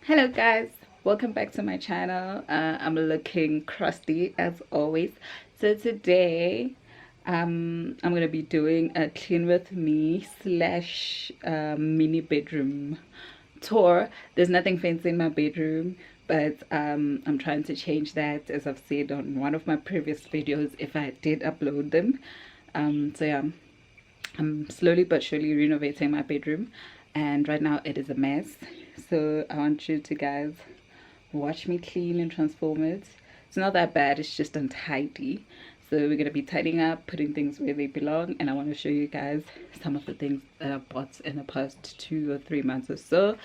Hello guys, welcome back to my channel. I'm looking crusty as always. So today I'm gonna be doing a clean with me slash mini bedroom tour. There's nothing fancy in my bedroom, but I'm trying to change that, as I've said on one of my previous videos if I did upload them. So yeah, I'm slowly but surely renovating my bedroom, and right now it is a mess. So I want you to guys watch me clean and transform it. It's not that bad, it's just untidy. So we're gonna be tidying up, putting things where they belong, and I want to show you guys some of the things that I bought in the past 2 or 3 months or so.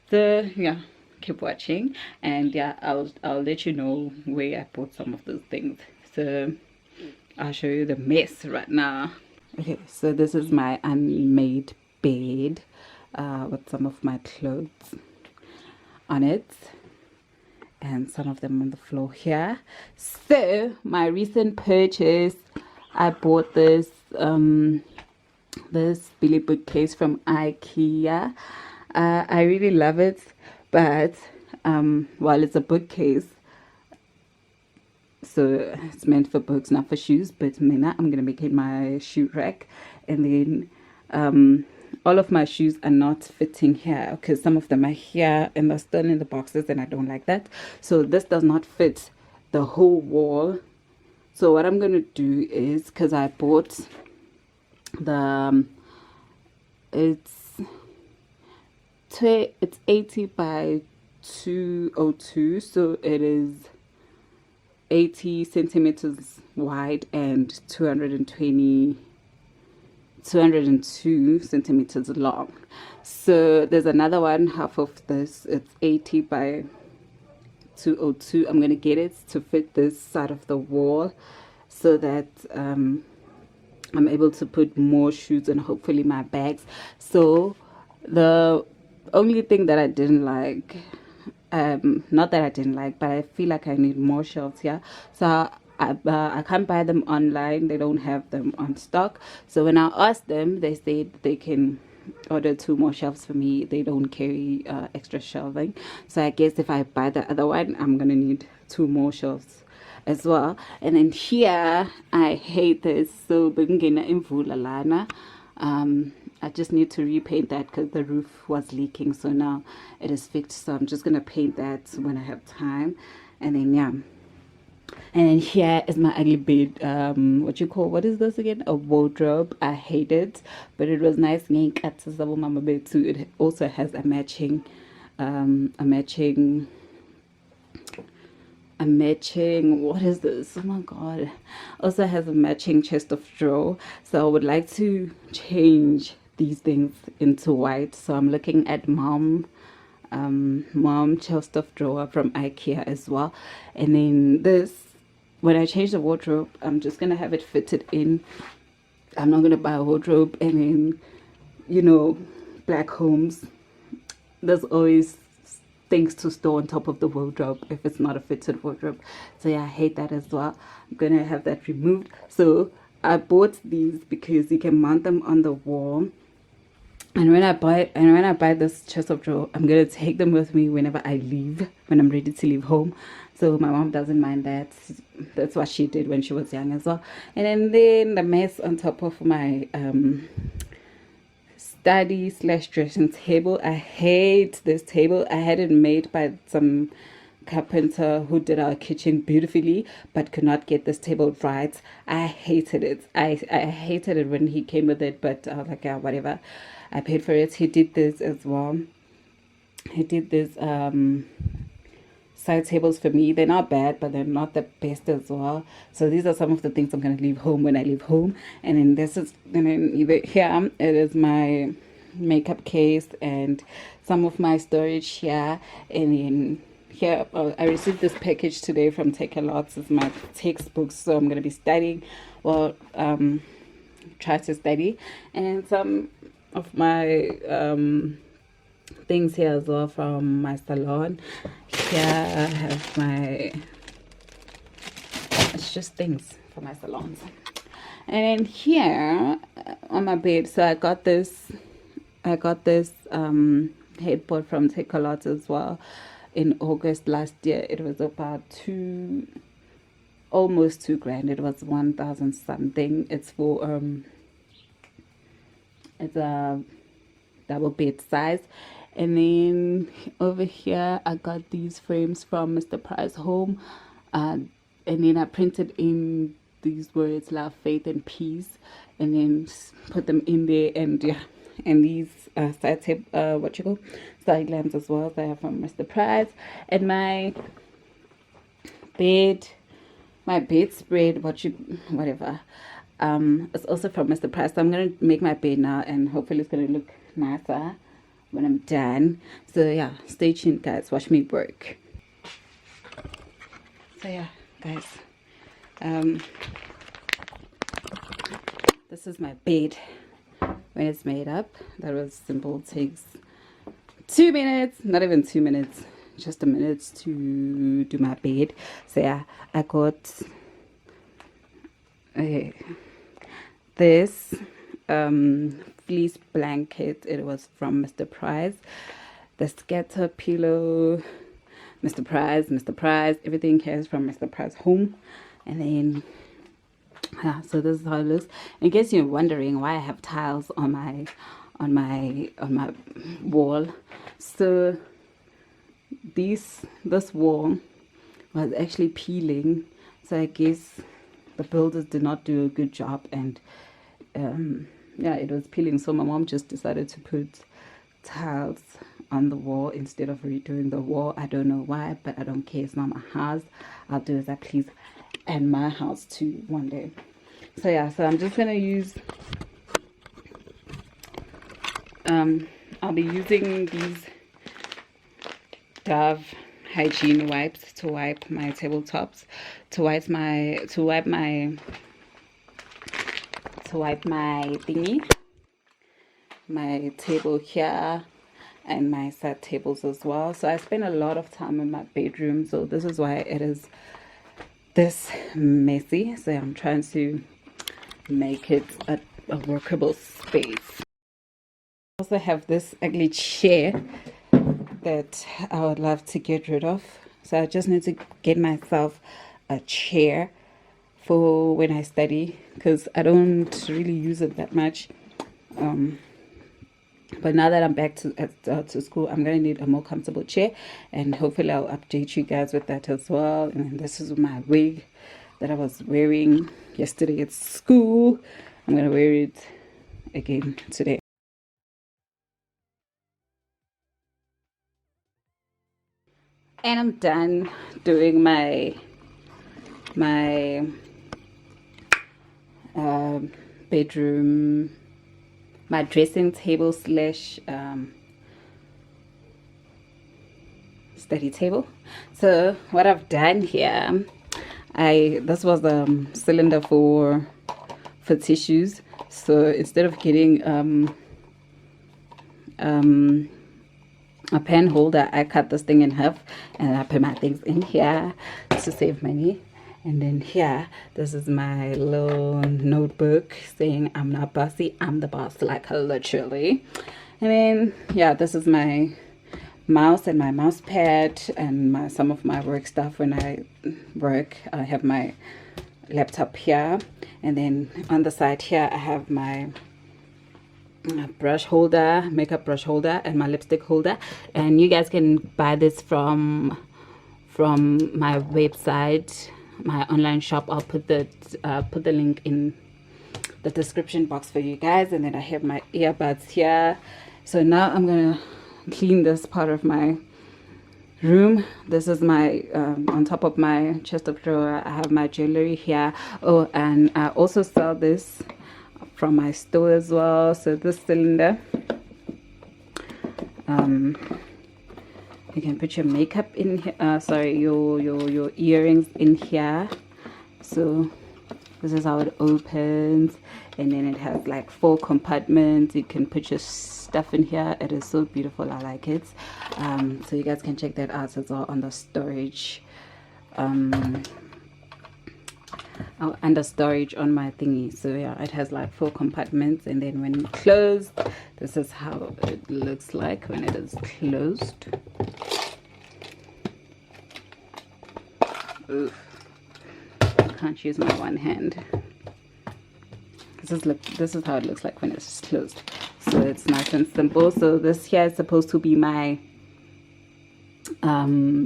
So yeah, keep watching, and yeah, I'll let you know where I bought some of those things. So I'll show you the mess right now. Okay, so this is my unmade bed with some of my clothes on it and some of them on the floor here. So my recent purchase, I bought this this Billy bookcase from IKEA. I really love it, but while it's a bookcase, so it's meant for books, not for shoes, but mina, I'm gonna make it my shoe rack. And then all of my shoes are not fitting here because some of them are here and they're still in the boxes, and I don't like that. So this does not fit the whole wall. So what I'm gonna do is, because I bought the it's 80 by 202, so it is 80 centimeters wide and 202 centimeters long. So there's another one, half of this, it's 80 by 202. I'm gonna get it to fit this side of the wall so that I'm able to put more shoes and hopefully my bags. So the only thing that I didn't like, not that I didn't like, but I feel like I need more shelves here. So I can't buy them online, they don't have them on stock. So when I asked them, they said they can order 2 more shelves for me. They don't carry extra shelving. So I guess if I buy the other one, I'm gonna need 2 more shelves as well. And then here, I hate this. So bengena imvula lana. I just need to repaint that because the roof was leaking, so now it is fixed. So I'm just gonna paint that when I have time. And then yeah, and then here is my ugly bed. What is this again? A wardrobe. I hate it, but it was nice. Mama bed too. It also has a matching what is this? Oh my god. Also has a matching chest of drawer. So I would like to change these things into white. So I'm looking at mom chest of drawer from IKEA as well. And then this, when I change the wardrobe, I'm just gonna have it fitted in. I'm not gonna buy a wardrobe and then, black homes, there's always things to store on top of the wardrobe if it's not a fitted wardrobe. So yeah, I hate that as well. I'm gonna have that removed. So I bought these because you can mount them on the wall. And when I buy this chest of drawer, I'm gonna take them with me whenever I leave, when I'm ready to leave home. So my mom doesn't mind that. That's what she did when she was young as well. And then the mess on top of my study slash dressing table. I hate this table. I had it made by some carpenter who did our kitchen beautifully but could not get this table right. I hated it. I hated it when he came with it, but I was like, yeah, whatever. I paid for it. He did this as well. He did this side tables for me. They're not bad, but they're not the best as well. So these are some of the things I'm going to leave home when I leave home. And then here it is my makeup case and some of my storage here. And then here, I received this package today from Take-A-Lots. It's my textbooks, so I'm going to be studying, well, try to study. And some of my things here as well from my salon. Here I have it's just things for my salons. And then here on my bed, so I got this headboard from Takealot as well in August last year. It was about almost 2 grand. It was 1,000 something. It's for it's a double bed size. And then over here I got these frames from Mr. Price Home, and then I printed in these words, love, faith, and peace, and then put them in there. And yeah, and these side side lamps as well, they are from Mr. Price. And my bedspread, whatever, it's also from Mr. Price. So I'm gonna make my bed now, and hopefully it's gonna look nicer when I'm done. So yeah, stay tuned guys, watch me work. So yeah guys, this is my bed when it's made up. That was simple. It takes 2 minutes, not even 2 minutes, just a minute to do my bed. So yeah, I got this fleece blanket. It was from Mr. Price. The scatter pillow, Mr. Price, everything here is from Mr. Price Home. And then yeah, so this is how it looks. In case you're wondering why I have tiles on my wall, so this wall was actually peeling, so I guess the builders did not do a good job, and yeah, it was peeling. So my mom just decided to put tiles on the wall instead of redoing the wall. I don't know why, but I don't care. It's not my house. I'll do as I please, and my house too one day. So yeah, so I'm just gonna use I'll be using these Dove hygiene wipes to wipe my tabletops, to wipe my thingy, my table here, and my side tables as well. So I spend a lot of time in my bedroom, so this is why it is this messy. So I'm trying to make it a workable space. I also have this ugly chair that I would love to get rid of, so I just need to get myself a chair for when I study, because I don't really use it that much. But now that I'm back to school, I'm gonna need a more comfortable chair, and hopefully I'll update you guys with that as well. And this is my wig that I was wearing yesterday at school. I'm gonna wear it again today. And I'm done doing my bedroom, my dressing table slash study table. So what I've done here, this was a cylinder for tissues. So instead of getting a pen holder, I cut this thing in half and I put my things in here to save money. And then here, this is my little notebook saying I'm not bossy, I'm the boss, like literally. And then yeah, this is my mouse and my mouse pad and some of my work stuff. When I work, I have my laptop here, and then on the side here I have my brush holder, makeup brush holder, and my lipstick holder. And you guys can buy this from my website, my online shop. I'll put the link in the description box for you guys. And then I have my earbuds here. So now I'm gonna clean this part of my room. This is my on top of my chest of drawer, I have my jewelry here. Oh, and I also sell this from my store as well. So this cylinder, you can put your makeup in here, sorry, your earrings in here. So this is how it opens, and then it has like 4 compartments. You can put your stuff in here. It is so beautiful, I like it. So you guys can check that out as well on the storage under storage on my thingy. So yeah, it has like 4 compartments, and then when closed, this is how it looks like when it is closed. Oof. I can't use my one hand. This is how it looks like when it's closed. So it's nice and simple. So this here is supposed to be my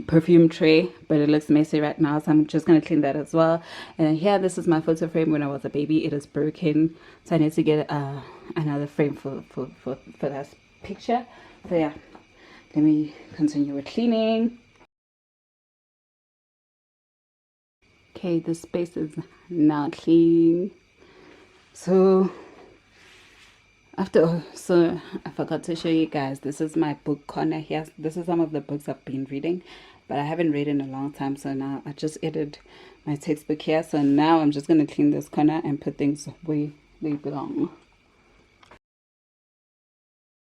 perfume tray, but it looks messy right now, so I'm just going to clean that as well. And here, this is my photo frame when I was a baby. It is broken, so I need to get another frame for that picture. So yeah, let me continue with cleaning. Okay, the space is now clean. So so I forgot to show you guys, this is my book corner here. This is some of the books I've been reading, but I haven't read in a long time. So now I just edited my textbook here. So now I'm just going to clean this corner and put things where they belong.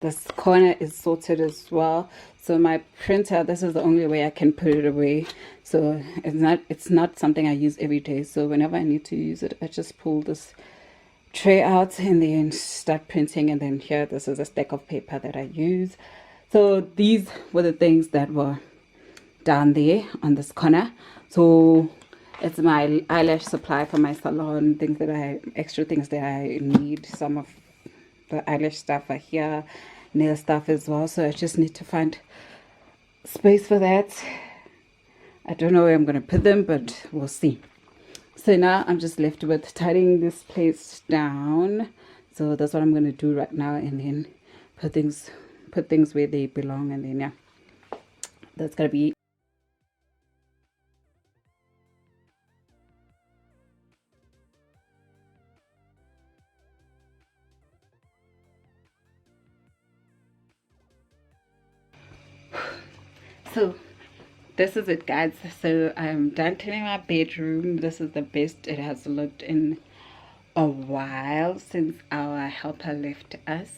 This corner is sorted as well. So my printer, this is the only way I can put it away. So it's not something I use every day. So whenever I need to use it, I just pull this tray out and then start printing. And then here, this is a stack of paper that I use. So these were the things that were down there on this corner. So it's my eyelash supply for my salon, extra things that I need. Some of the eyelash stuff are here, nail stuff as well. So I just need to find space for that. I don't know where I'm going to put them, but we'll see. So now I'm just left with tidying this place down. So that's what I'm going to do right now, and then put things where they belong, and then yeah, that's going to be. So this is it, guys. So I'm done cleaning my bedroom. This is the best it has looked in a while since our helper left us.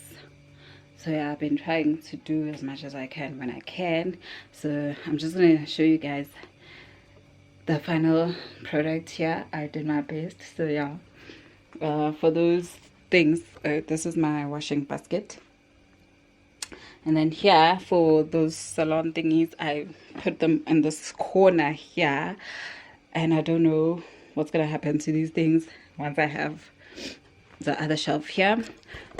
So yeah, I've been trying to do as much as I can when I can. So I'm just gonna show you guys the final product here. I did my best. So yeah, for those things, this is my washing basket. And then here, for those salon thingies, I put them in this corner here. And I don't know what's going to happen to these things once I have the other shelf here.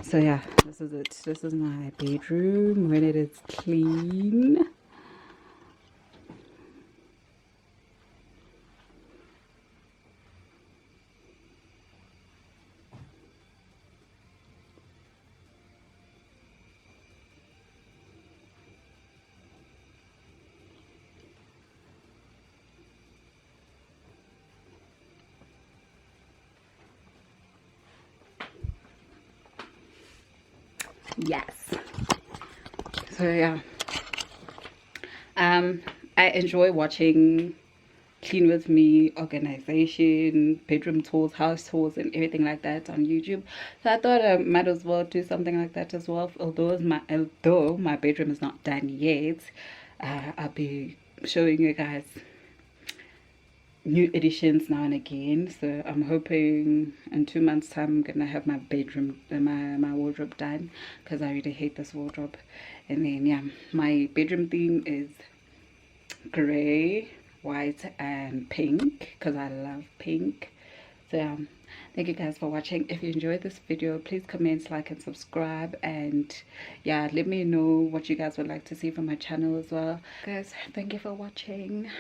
So yeah, this is it. This is my bedroom when it is clean. Yes. So yeah, I enjoy watching clean with me, organization, bedroom tours, house tours, and everything like that on YouTube. So I thought I might as well do something like that as well. Although my bedroom is not done yet, I'll be showing you guys new editions now and again. So I'm hoping in 2 months time I'm gonna have my bedroom, my wardrobe done, because I really hate this wardrobe. And then yeah, my bedroom theme is gray, white, and pink, because I love pink. So yeah, thank you guys for watching. If you enjoyed this video, please comment, like, and subscribe. And yeah, let me know what you guys would like to see from my channel as well. Guys, thank you for watching.